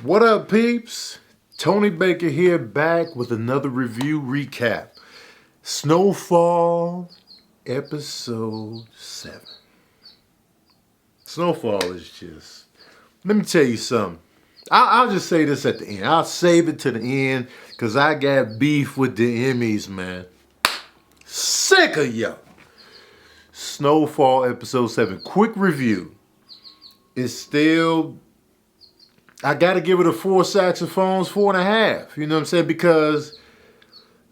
What up, peeps? Tony Baker here, back with another review recap. Snowfall, episode 7. Snowfall is just... Let me tell you something. I'll just say this at the end. I'll save it to the end because I got beef with the Emmys, man. Sick of y'all. Snowfall, episode 7. Quick review. It's still... I gotta give it a 4 saxophones, 4.5. You know what I'm saying? Because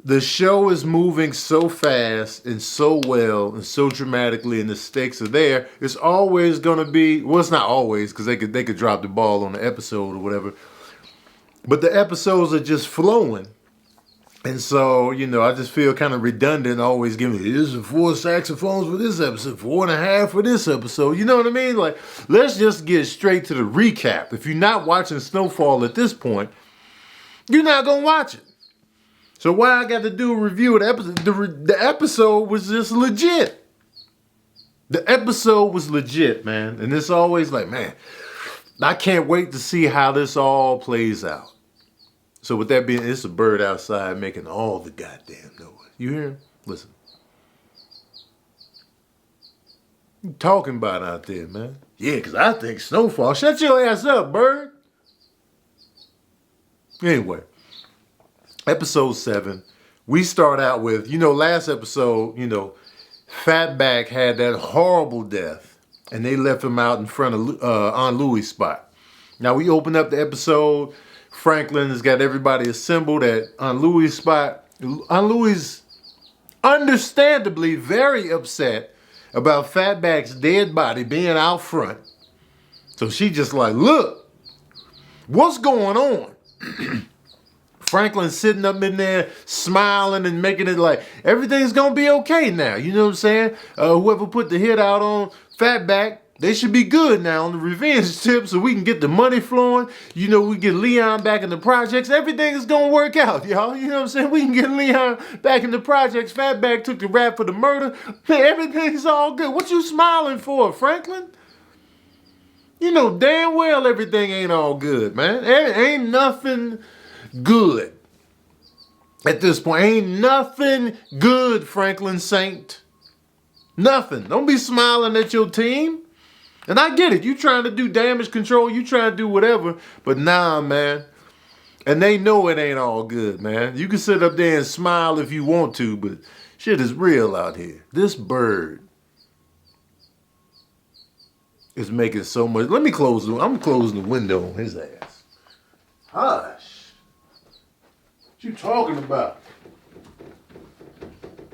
the show is moving so fast and so well and so dramatically, and the stakes are there. It's always gonna be, well, it's not always, because they could drop the ball on the episode or whatever. But the episodes are just flowing. And so, you know, I just feel kind of redundant always giving this is 4 saxophones for this episode, 4.5 for this episode. You know what I mean? Like, let's just get straight to the recap. If you're not watching Snowfall at this point, you're not going to watch it. So why I got to do a review of the episode? The episode was just legit. The episode was legit, man. And it's always like, man, I can't wait to see how this all plays out. So with that being, it's a bird outside making all the goddamn noise. You hear him? Listen. What you talking about out there, man? Yeah, because I think Snowfall. Shut your ass up, bird. Anyway, episode 7. We start out with, last episode, Fatback had that horrible death. And they left him out in front of Aunt Louie's spot. Now we open up the episode. Franklin has got everybody assembled at Aunt Louie's spot. Aunt Louie's understandably very upset about Fatback's dead body being out front. So she just like, look, what's going on? Franklin's sitting up in there smiling and making it like everything's going to be okay now. You know what I'm saying? Whoever put the hit out on Fatback, they should be good now on the revenge tip so we can get the money flowing. We get Leon back in the projects. Everything is going to work out, y'all. You know what I'm saying? We can get Leon back in the projects. Fatback took the rap for the murder. Man, everything's all good. What you smiling for, Franklin? You know damn well everything ain't all good, man. Ain't nothing good at this point. Ain't nothing good, Franklin Saint. Nothing. Don't be smiling at your team. And I get it. You trying to do damage control. You trying to do whatever. But nah, man. And they know it ain't all good, man. You can sit up there and smile if you want to, but shit is real out here. This bird is making so much. Let me close the... I'm closing the window on his ass. Hush. What you talking about?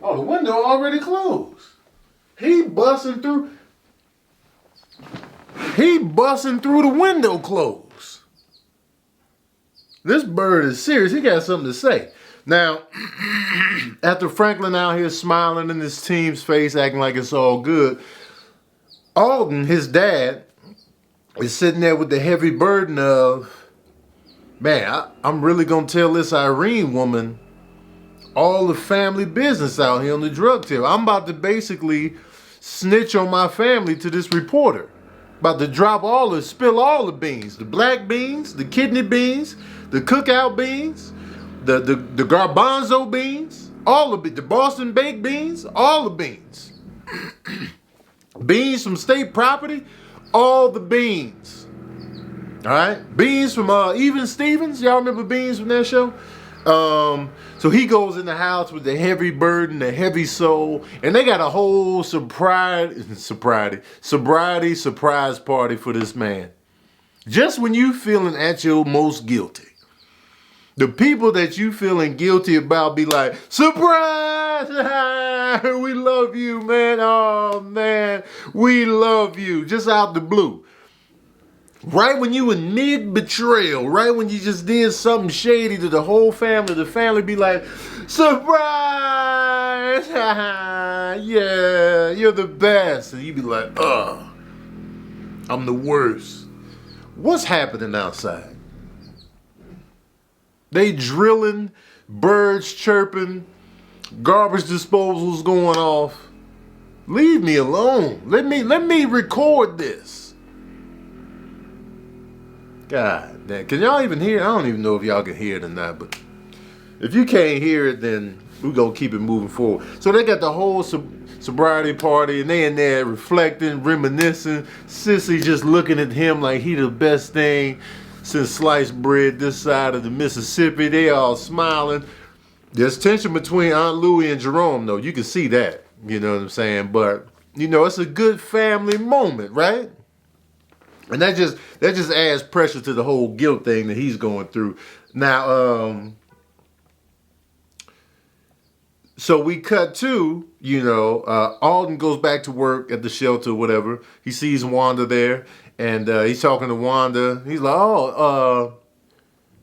Oh, the window already closed. He busting through the window closed. This bird is serious. He got something to say. Now, after Franklin out here smiling in his team's face, acting like it's all good, Alden, his dad, is sitting there with the heavy burden of, man, I'm really going to tell this Irene woman all the family business out here on the drug tip. I'm about to basically snitch on my family to this reporter. About to spill all the beans. The black beans, the kidney beans, the cookout beans, the garbanzo beans, all of it, the Boston baked beans, all the beans. Beans from state property, all the beans. All right? Beans from Even Stevens. Y'all remember Beans from that show? So he goes in the house with the heavy burden, the heavy soul, and they got a whole sobriety surprise party for this man. Just when you feeling at your most guilty, the people that you feeling guilty about be like, surprise! We love you, man. Oh, man, we love you. Just out the blue. Right when you in mid-betrayal, right when you just did something shady to the whole family, the family be like, surprise! Yeah, you're the best. And you be like, I'm the worst. What's happening outside? They drilling, birds chirping, garbage disposals going off. Leave me alone. Let me record this. God damn. Can y'all even hear it? I don't even know if y'all can hear it or not, but if you can't hear it, then we're going to keep it moving forward. So they got the whole sobriety party, and they in there reflecting, reminiscing. Sissy just looking at him like he the best thing since sliced bread this side of the Mississippi. They all smiling. There's tension between Aunt Louie and Jerome, though. You can see that. You know what I'm saying? But, you know, it's a good family moment, right? And that just adds pressure to the whole guilt thing that he's going through. Now, so we cut to, you know, Alden goes back to work at the shelter or whatever. He sees Wanda there, and he's talking to Wanda. He's like, oh,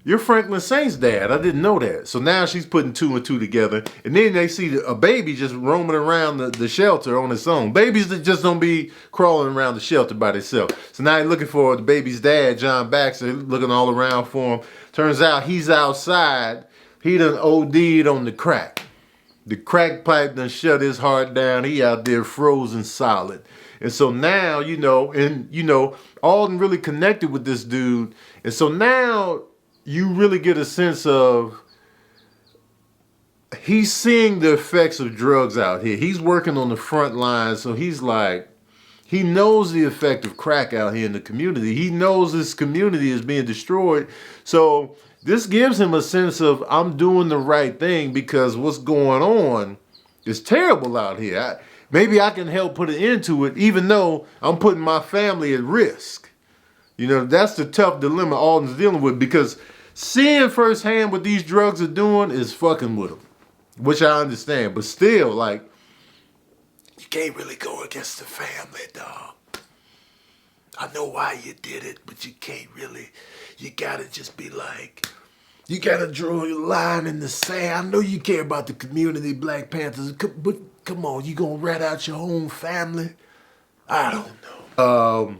you're Franklin Saint's dad. I didn't know that. So now she's putting two and two together. And then they see a baby just roaming around the shelter on its own. Babies that just don't be crawling around the shelter by themselves. So now they're looking for the baby's dad, John Baxter, looking all around for him. Turns out he's outside. He done OD'd on the crack. The crack pipe done shut his heart down. He out there frozen solid. And so now, you know, Alden really connected with this dude. And so now you really get a sense of he's seeing the effects of drugs out here. He's working on the front lines. So he's like, he knows the effect of crack out here in the community. He knows this community is being destroyed. So this gives him a sense of, I'm doing the right thing because what's going on is terrible out here. Maybe I can help put an end to it, even though I'm putting my family at risk. You know, that's the tough dilemma Alden's dealing with, because seeing firsthand what these drugs are doing is fucking with him, which I understand. But still, like, you can't really go against the family, dog. I know why you did it, but you can't really. You gotta just be like, you gotta draw your line in the sand. I know you care about the community, Black Panthers, but come on, you gonna rat out your own family? I don't know.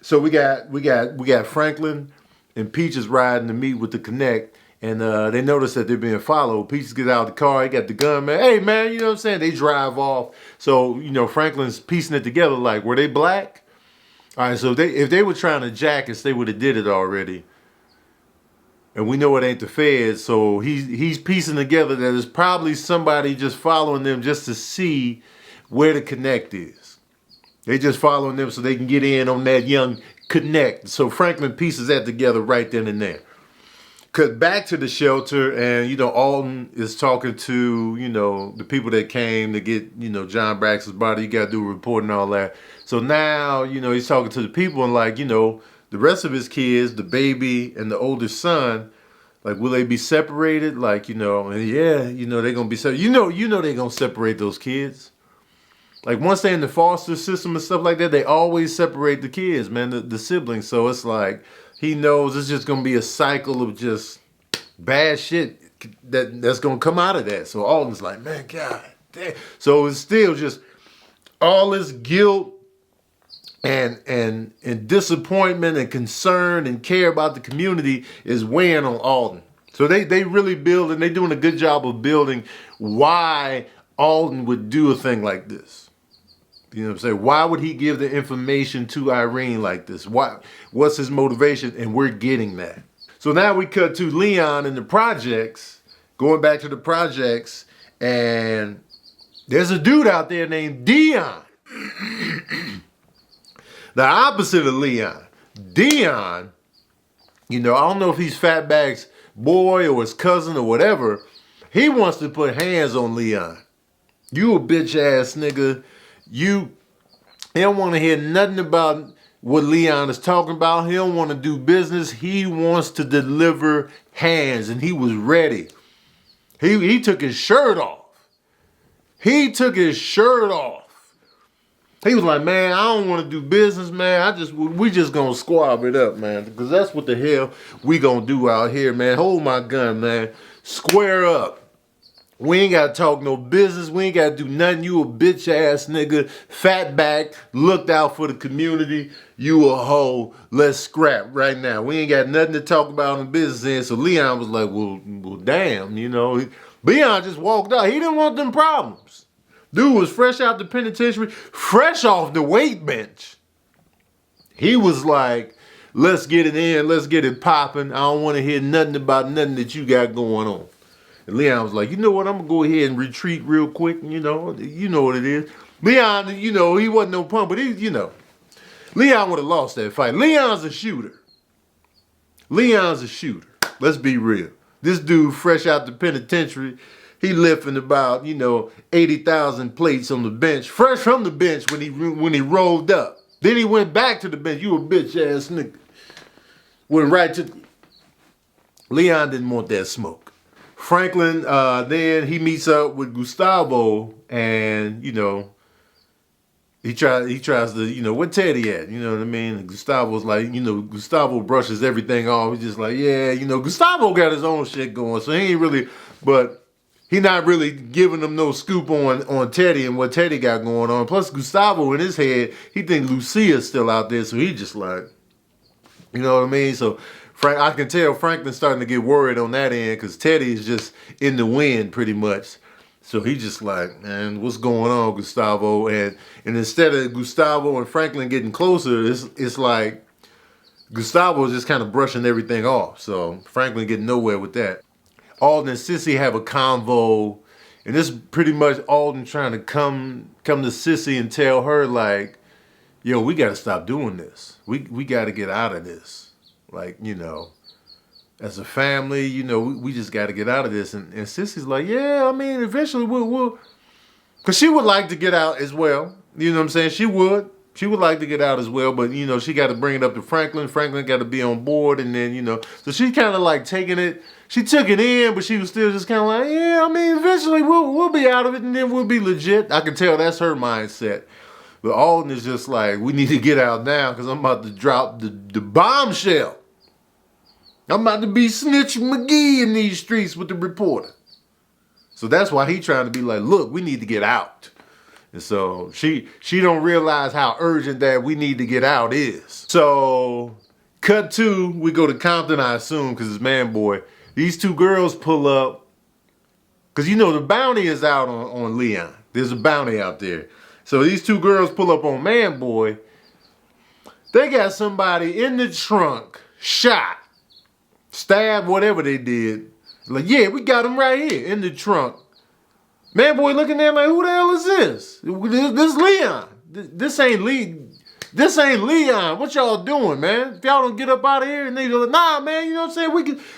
So we got Franklin and Peaches riding to meet with the Connect, and they notice that they're being followed. Peaches gets out of the car, he got the gun, man. Hey man, you know what I'm saying? They drive off. So, you know, Franklin's piecing it together like, were they black? All right, so if they were trying to jack us, they would have did it already. And we know it ain't the feds, so he's piecing together that it's probably somebody just following them just to see where the Connect is. They just following them so they can get in on that young Connect. So Franklin pieces that together right then and there. Cut back to the shelter, and, you know, Alden is talking to, you know, the people that came to get, you know, John Baxter's body. You got to do a report and all that. So now, you know, he's talking to the people and, like, you know, the rest of his kids, the baby and the oldest son, like, will they be separated? Like, you know, and yeah, you know, they're going to be separated. You know they're going to separate those kids. Like, once they're in the foster system and stuff like that, they always separate the kids, man, the siblings. So it's like, he knows it's just going to be a cycle of just bad shit that's going to come out of that. So Alden's like, man, God damn. So it's still just all this guilt and disappointment and concern and care about the community is weighing on Alden. So they really build, and they're doing a good job of building why Alden would do a thing like this. You know what I'm saying? Why would he give the information to Irene like this? What's his motivation? And we're getting that. So now we cut to Leon in the projects, going back to the projects, and there's a dude out there named Dion. The opposite of Leon. Dion, you know, I don't know if he's Fatback's boy or his cousin or whatever. He wants to put hands on Leon. You a bitch ass nigga. He don't want to hear nothing about what Leon is talking about. He don't want to do business. He wants to deliver hands, and he was ready. He took his shirt off. He took his shirt off. He was like, man, I don't want to do business, man. We just gonna squab it up, man, because that's what the hell we gonna do out here, man. Hold my gun, man. Square up. We ain't got to talk no business. We ain't got to do nothing. You a bitch ass nigga. Fatback. Looked out for the community. You a hoe. Let's scrap right now. We ain't got nothing to talk about in business end. So Leon was like, well, damn, you know. Leon just walked out. He didn't want them problems. Dude was fresh out the penitentiary. Fresh off the weight bench. He was like, let's get it in, let's get it popping. I don't want to hear nothing about nothing that you got going on. And Leon was like, you know what, I'm going to go ahead and retreat real quick. You know what it is. Leon, he wasn't no punk, but Leon would have lost that fight. Leon's a shooter. Let's be real. This dude, fresh out the penitentiary, he lifting about, 80,000 plates on the bench, fresh from the bench when he rolled up. Then he went back to the bench. You a bitch ass nigga. Went right to. Leon didn't want that smoke. Franklin, then he meets up with Gustavo, and he tries to, where Teddy at? You know what I mean? And Gustavo's like, Gustavo brushes everything off. He's just like, yeah, Gustavo got his own shit going, so he ain't really, but he not really giving them no scoop on Teddy and what Teddy got going on. Plus, Gustavo in his head, he think Lucia's still out there, so he just like, you know what I mean? So I can tell Franklin's starting to get worried on that end because Teddy is just in the wind pretty much. So he just like, man, what's going on, Gustavo? And instead of Gustavo and Franklin getting closer, it's like Gustavo is just kind of brushing everything off. So Franklin getting nowhere with that. Alden and Sissy have a convo, and this is pretty much Alden trying to come to Sissy and tell her like, yo, we got to stop doing this. We got to get out of this. Like, as a family, we just got to get out of this. And Sissy's like, yeah, I mean, eventually we'll, because she would like to get out as well. You know what I'm saying? She would like to get out as well, but, she got to bring it up to Franklin. Franklin got to be on board, and then, so she kind of like taking it. She took it in, but she was still just kind of like, yeah, I mean, eventually we'll be out of it, and then we'll be legit. I can tell that's her mindset. But Alden is just like, we need to get out now because I'm about to drop the bombshell. I'm about to be Snitch McGee in these streets with the reporter. So that's why he trying to be like, look, we need to get out. And so she don't realize how urgent that we need to get out is. So cut to, we go to Compton, I assume, because it's Man Boy. These two girls pull up, because the bounty is out on Leon. There's a bounty out there. So these two girls pull up on Man Boy. They got somebody in the trunk, shot, stabbed, whatever they did. Like, yeah, we got him right here in the trunk. Man Boy looking there like, who the hell is this? This Leon. This ain't Lee. This ain't Leon. What y'all doing, man? If y'all don't get up out of here, and they go, nah, man, you know what I'm saying?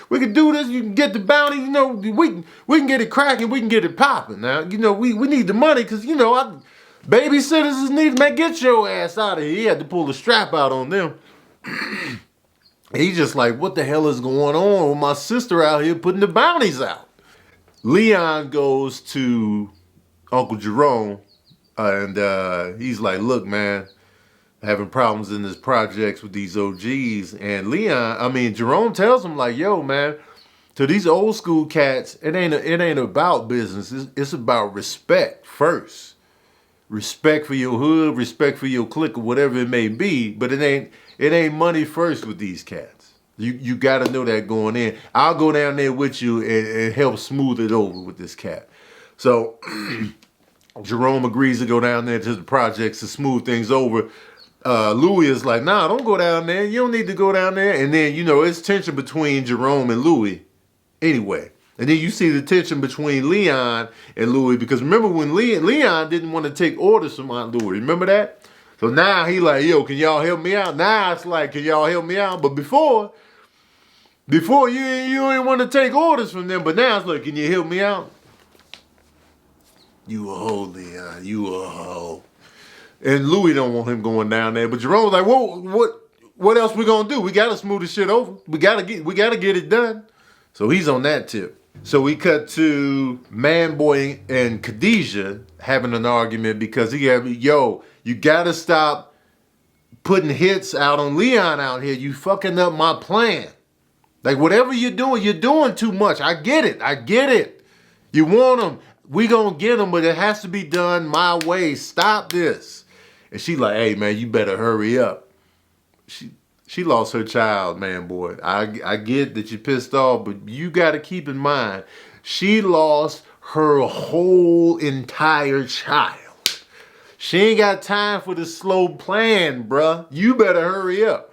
We can do this. You can get the bounty. We can get it cracking. We can get it popping. Now, we need the money because babysitters need, man, get your ass out of here. He had to pull the strap out on them. He's just like, what the hell is going on with my sister out here putting the bounties out? Leon goes to Uncle Jerome, and he's like, look, man, having problems in this projects with these OGs. And Jerome tells him like, yo, man, to these old school cats, it ain't about business. It's about respect first. Respect for your hood, respect for your clique, or whatever it may be. But it ain't money first with these cats. You got to know that going in. I'll go down there with you and help smooth it over with this cat. So Jerome agrees to go down there to the projects to smooth things over. Louie is like, nah, don't go down there. You don't need to go down there. And then, it's tension between Jerome and Louie anyway. And then you see the tension between Leon and Louie, because remember when Leon didn't want to take orders from Aunt Louie. Remember that? So now he like, yo, can y'all help me out? Now it's like, can y'all help me out? But before you ain't want to take orders from them. But now it's like, can you help me out? You a hoe, Leon. You a hoe. And Louie don't want him going down there. But Jerome's like, whoa, what else we gonna do? We gotta smooth this shit over. We gotta get it done. So he's on that tip. So we cut to Man Boy and Khadijah having an argument because you gotta stop putting hits out on Leon out here. You fucking up my plan. Like, whatever you're doing too much. I get it. You want him. We gonna get him, but it has to be done my way. Stop this. And she like, hey, man, you better hurry up. She lost her child, Man Boy. I get that you're pissed off, but you got to keep in mind, she lost her whole entire child. She ain't got time for the slow plan, bruh. You better hurry up.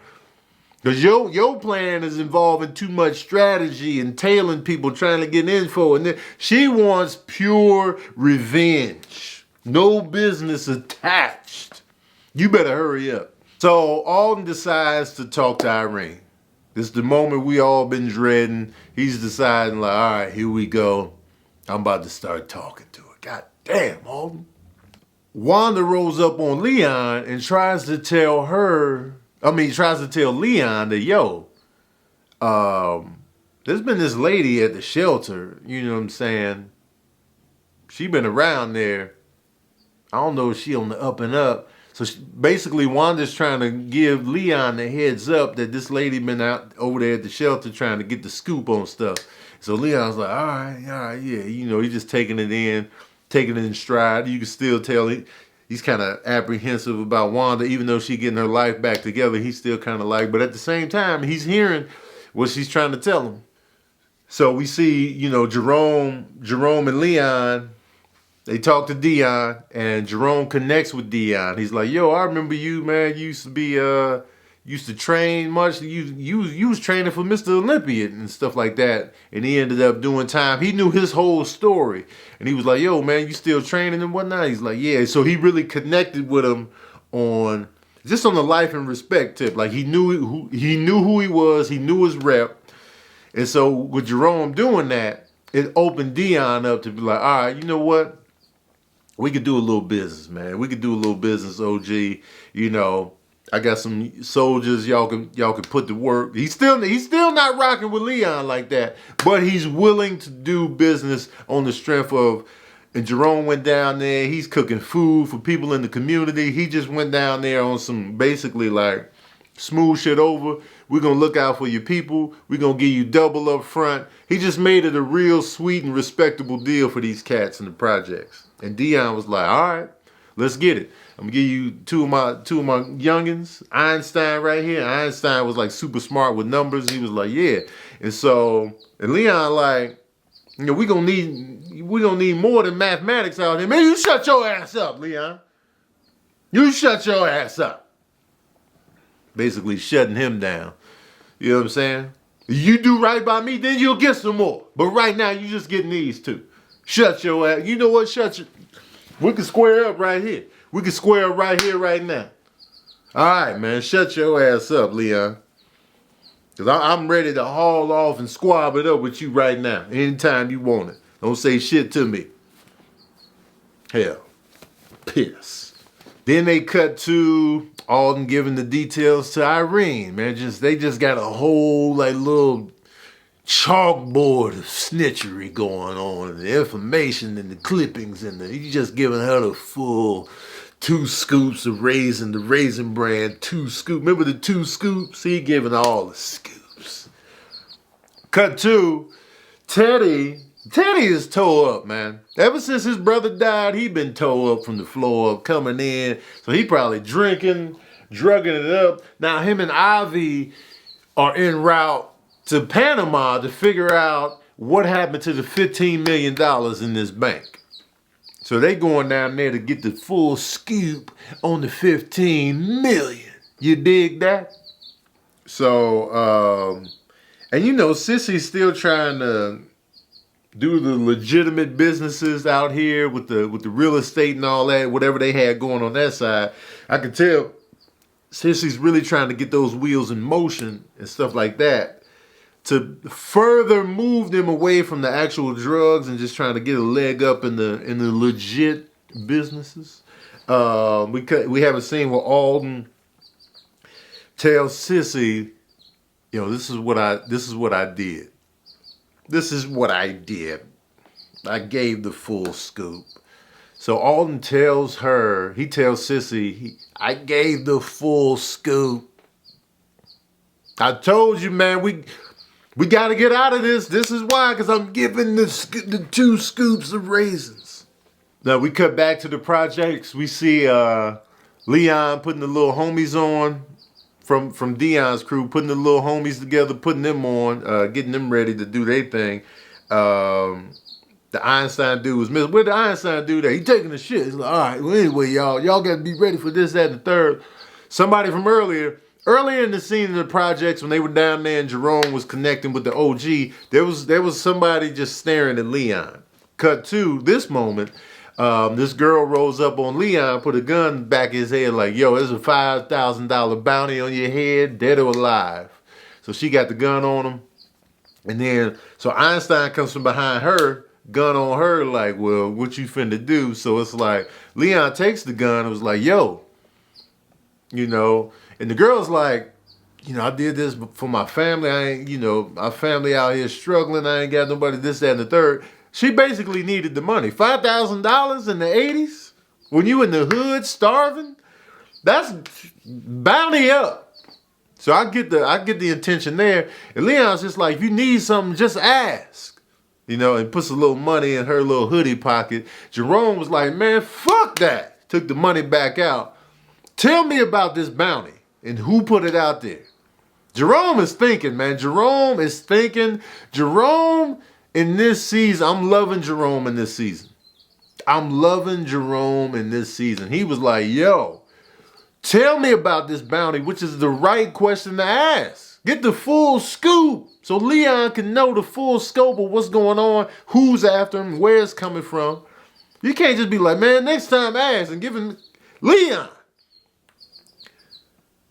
Because your plan is involving too much strategy and tailing people trying to get info. And then she wants pure revenge. No business attached. You better hurry up. So Alden decides to talk to Irene. This is the moment we all been dreading. He's deciding like, all right, here we go. I'm about to start talking to her. God damn, Alden. Wanda rolls up on Leon and tries to tell Leon that, yo, there's been this lady at the shelter, you know what I'm saying? She been around there. I don't know if she on the up and up. So basically, Wanda's trying to give Leon the heads up that this lady been out over there at the shelter trying to get the scoop on stuff. So Leon's like, all right, yeah. You know, he's just taking it in stride. You can still tell he's kind of apprehensive about Wanda, even though she's getting her life back together. He's still kind of like, but at the same time, he's hearing what she's trying to tell him. So we see, you know, Jerome and Leon. They talk to Dion, and Jerome connects with Dion. He's like, yo, I remember you, man. You used to train much. You was training for Mr. Olympian and stuff like that. And he ended up doing time. He knew his whole story. And he was like, yo, man, you still training and whatnot? He's like, yeah. So he really connected with him on the life and respect tip. Like he knew who he was. He knew his rep. And so with Jerome doing that, it opened Dion up to be like, all right, you know what? We could do a little business, man. We could do a little business, OG. You know, I got some soldiers y'all can put to work. He's still not rocking with Leon like that, but he's willing to do business on the strength of. And Jerome went down there. He's cooking food for people in the community. He just went down there on some basically like smooth shit over. We're gonna look out for your people. We're gonna give you double up front. He just made it a real sweet and respectable deal for these cats in the projects. And Dion was like, all right, let's get it. I'm gonna give you two of my youngins, Einstein right here. Einstein was like super smart with numbers. He was like, yeah. And Leon like, you know, we gonna need more than mathematics out here. Man, you shut your ass up, Leon. You shut your ass up. Basically shutting him down. You know what I'm saying? You do right by me, then you'll get some more. But right now, you just getting these two. Shut your ass. You know what? We can square up right here. We can square up right here, right now. All right, man. Shut your ass up, Leon. Because I'm ready to haul off and squab it up with you right now. Anytime you want it. Don't say shit to me. Hell. Piss. Then they cut to Alden giving the details to Irene, man. They just got a whole like little chalkboard of snitchery going on, and the information and the clippings, and he's just giving her the full 2 scoops of raisin, the Raisin Brand 2 scoop. Remember the 2 scoops? He giving all the scoops. Cut to Teddy. Teddy is tore up, man. Ever since his brother died, he been tore up from the floor up, coming in. So he probably drinking, drugging it up. Now him and Ivy are en route to Panama to figure out what happened to the $15 million in this bank. So they going down there to get the full scoop on the 15 million. You dig that? So, and you know, Sissy's still trying to do the legitimate businesses out here with the real estate and all that, whatever they had going on that side. I can tell Sissy's really trying to get those wheels in motion and stuff like that to further move them away from the actual drugs and just trying to get a leg up in the legit businesses. We have a scene where Alden tells Sissy, you know, this is what I did. This is what I did. I gave the full scoop. So Alden tells Sissy, I gave the full scoop. I told you, man, we got to get out of this. This is why, because I'm giving the 2 scoops of raisins. Now we cut back to the projects. We see Leon putting the little homies on from Dion's crew, putting the little homies together, putting them on, getting them ready to do their thing. The Einstein dude was missing. Where'd the Einstein dude at? He taking the shit. He's like, all right, well, anyway, y'all got to be ready for this, that, and the third. Somebody from earlier Earlier in the scene in the projects, when they were down there and Jerome was connecting with the OG, there was somebody just staring at Leon. Cut to this moment, this girl rolls up on Leon, put a gun back his head like, yo, there's a $5,000 bounty on your head, dead or alive. So she got the gun on him. And then, so Einstein comes from behind her, gun on her, like, well, what you finna do? So it's like, Leon takes the gun and was like, yo, you know, and the girl's like, you know, I did this for my family. I ain't, you know, my family out here struggling. I ain't got nobody this, that, and the third. She basically needed the money. $5,000 in the 80s? When you in the hood starving? That's bounty up. So I get the intention there. And Leon's just like, if you need something, just ask. You know, and puts a little money in her little hoodie pocket. Jerome was like, man, fuck that. Took the money back out. Tell me about this bounty and who put it out there. Jerome is thinking, man. Jerome is thinking. Jerome in this season, I'm loving Jerome in this season. I'm loving Jerome in this season. He was like, yo, tell me about this bounty, which is the right question to ask. Get the full scoop so Leon can know the full scope of what's going on, who's after him, where it's coming from. You can't just be like, man, next time ask and give him Leon.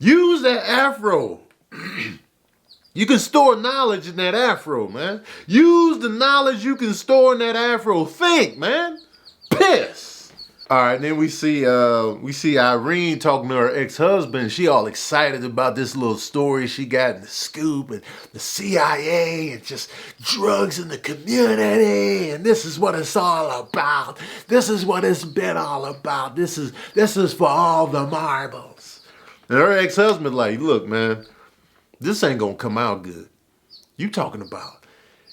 Use that afro. You can store knowledge in that afro, man. Use the knowledge you can store in that afro. Think, man. Piss. All right, then we see Irene talking to her ex-husband. She all excited about this little story she got in the scoop and the CIA and just drugs in the community. And this is what it's all about. This is what it's been all about. This is for all the marbles. And her ex-husband like, look, man, this ain't gonna come out good. You talking about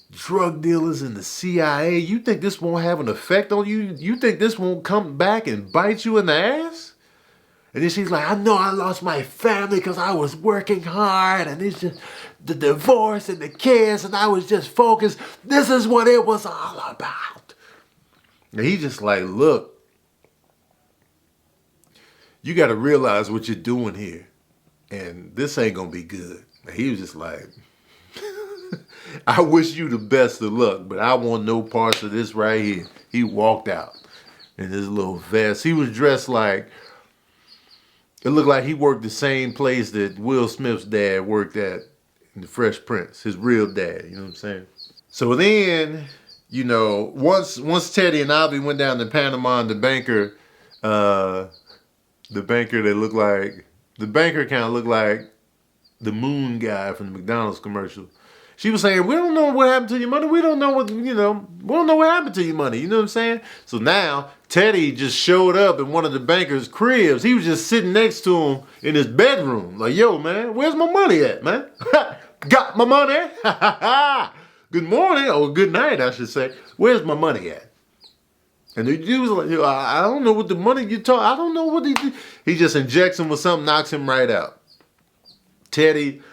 drug dealers in the CIA? You think this won't have an effect on you? You think this won't come back and bite you in the ass? And then she's like, I know I lost my family because I was working hard and it's just the divorce and the kids and I was just focused. This is what it was all about. And he's just like, look, you got to realize what you're doing here. And this ain't going to be good. And he was just like, I wish you the best of luck, but I want no parts of this right here. He walked out in his little vest. He was dressed like, it looked like he worked the same place that Will Smith's dad worked at in The Fresh Prince, his real dad, you know what I'm saying? So then, you know, once Teddy and Albie went down to Panama and the banker that looked like, the banker kind of looked like the moon guy from the McDonald's commercial. She was saying, we don't know what happened to your money. We don't know what, we don't know what happened to your money. You know what I'm saying? So now Teddy just showed up in one of the banker's cribs. He was just sitting next to him in his bedroom. Like, yo, man, where's my money at, man? Got my money? Good morning, or good night, I should say. Where's my money at? And the dude was like, yo, I don't know what the money you talk. I don't know what he did. He just injects him with something, knocks him right out. Teddy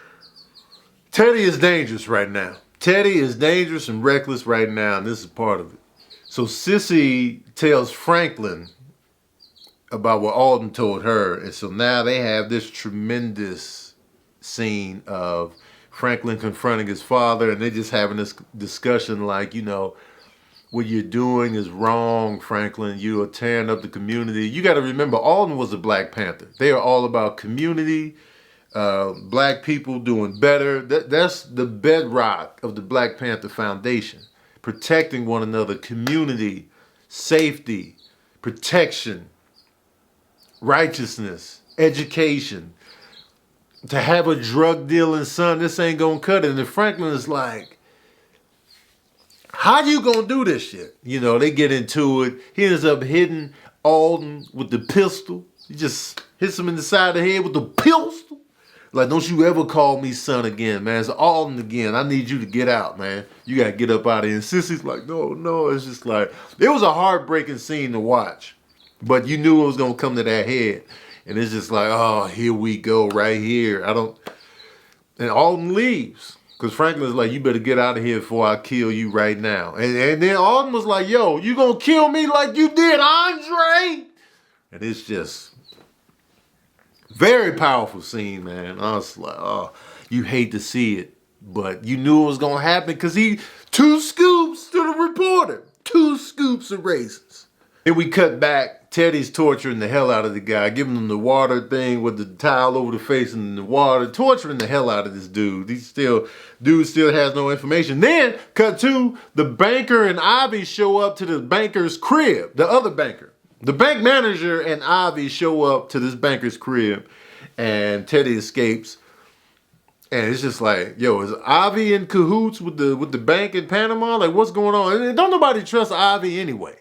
is dangerous right now. Teddy is dangerous and reckless right now, and this is part of it. So Sissy tells Franklin about what Alden told her, and so now they have this tremendous scene of Franklin confronting his father, and they just having this discussion like, you know, what you're doing is wrong, Franklin. You are tearing up the community. You got to remember, Alden was a Black Panther. They are all about community, Black people doing better. That's the bedrock of the Black Panther Foundation. Protecting one another, community, safety, protection, righteousness, education. To have a drug dealing son, this ain't gonna cut it. And Franklin is like, how you gonna do this shit? You know, they get into it. He ends up hitting Alden with the pistol. He just hits him in the side of the head with the pistol. Like, don't you ever call me son again, man. It's Alden again. I need you to get out, man. You got to get up out of here. And Sissy's like, no. It's just like, it was a heartbreaking scene to watch. But you knew it was going to come to that head. And it's just like, oh, here we go right here. And Alden leaves. Because Franklin's like, you better get out of here before I kill you right now. And then Alden was like, yo, you going to kill me like you did Andre? And it's just Very powerful scene, man. I was like, oh, you hate to see it, but you knew it was gonna happen because he 2 scoops to the reporter, 2 scoops of raisins. Then we cut back. Teddy's torturing the hell out of the guy, giving him the water thing with the towel over the face and the water, torturing the hell out of this dude. Dude still has no information. Then cut to the banker and Ivy show up to the banker's crib, the other banker. The bank manager and Ivy show up to this banker's crib, and Teddy escapes. And it's just like, yo, is Ivy in cahoots with the bank in Panama? Like, what's going on? And don't nobody trust Ivy anyway.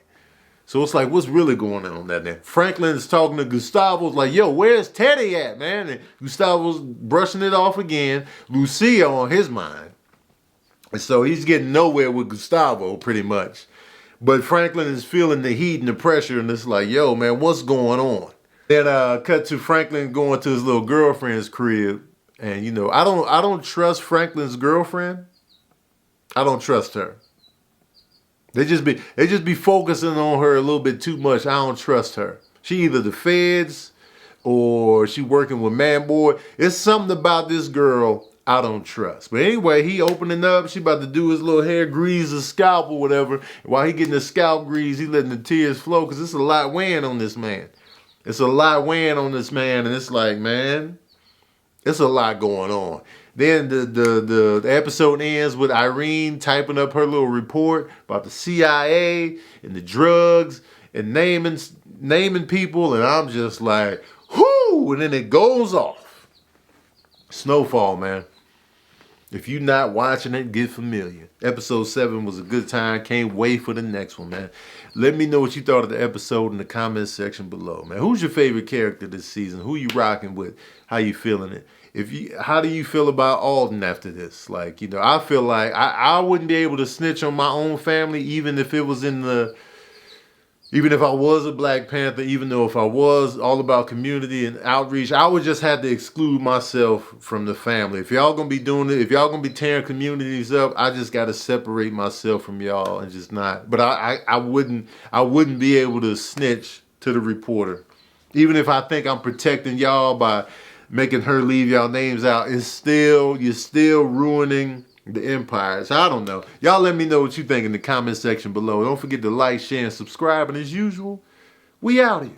So it's like, what's really going on that day? Franklin's talking to Gustavo's like, yo, where's Teddy at, man? And Gustavo's brushing it off again. Lucia on his mind. And so he's getting nowhere with Gustavo, pretty much. But Franklin is feeling the heat and the pressure, and it's like, yo, man, what's going on? Then cut to Franklin going to his little girlfriend's crib. And, you know, I don't trust Franklin's girlfriend. I don't trust her. They just be focusing on her a little bit too much. I don't trust her. She either the feds or she working with Man Boy. It's something about this girl I don't trust. But anyway, he opening up. She about to do his little hair grease, his scalp or whatever. While he getting the scalp grease, he letting the tears flow because it's a lot weighing on this man. It's a lot weighing on this man, and it's like, man, it's a lot going on. Then the episode ends with Irene typing up her little report about the CIA and the drugs and naming people, and I'm just like, whoo! And then it goes off. Snowfall, man. If you're not watching it, get familiar. Episode 7 was a good time. Can't wait for the next one, man. Let me know what you thought of the episode in the comments section below, man. Who's your favorite character this season? Who you rocking with? How you feeling it? How do you feel about Alden after this? Like, you know, I feel like I wouldn't be able to snitch on my own family, even if I was a Black Panther, even though if I was all about community and outreach, I would just have to exclude myself from the family. If y'all gonna be doing it, if y'all gonna be tearing communities up, I just gotta separate myself from y'all and just not. But I wouldn't be able to snitch to the reporter, even if I think I'm protecting y'all by making her leave y'all names out. You're still ruining the empire. So I don't know. Y'all let me know what you think in the comment section below. Don't forget to like, share, and subscribe. And as usual, we out here.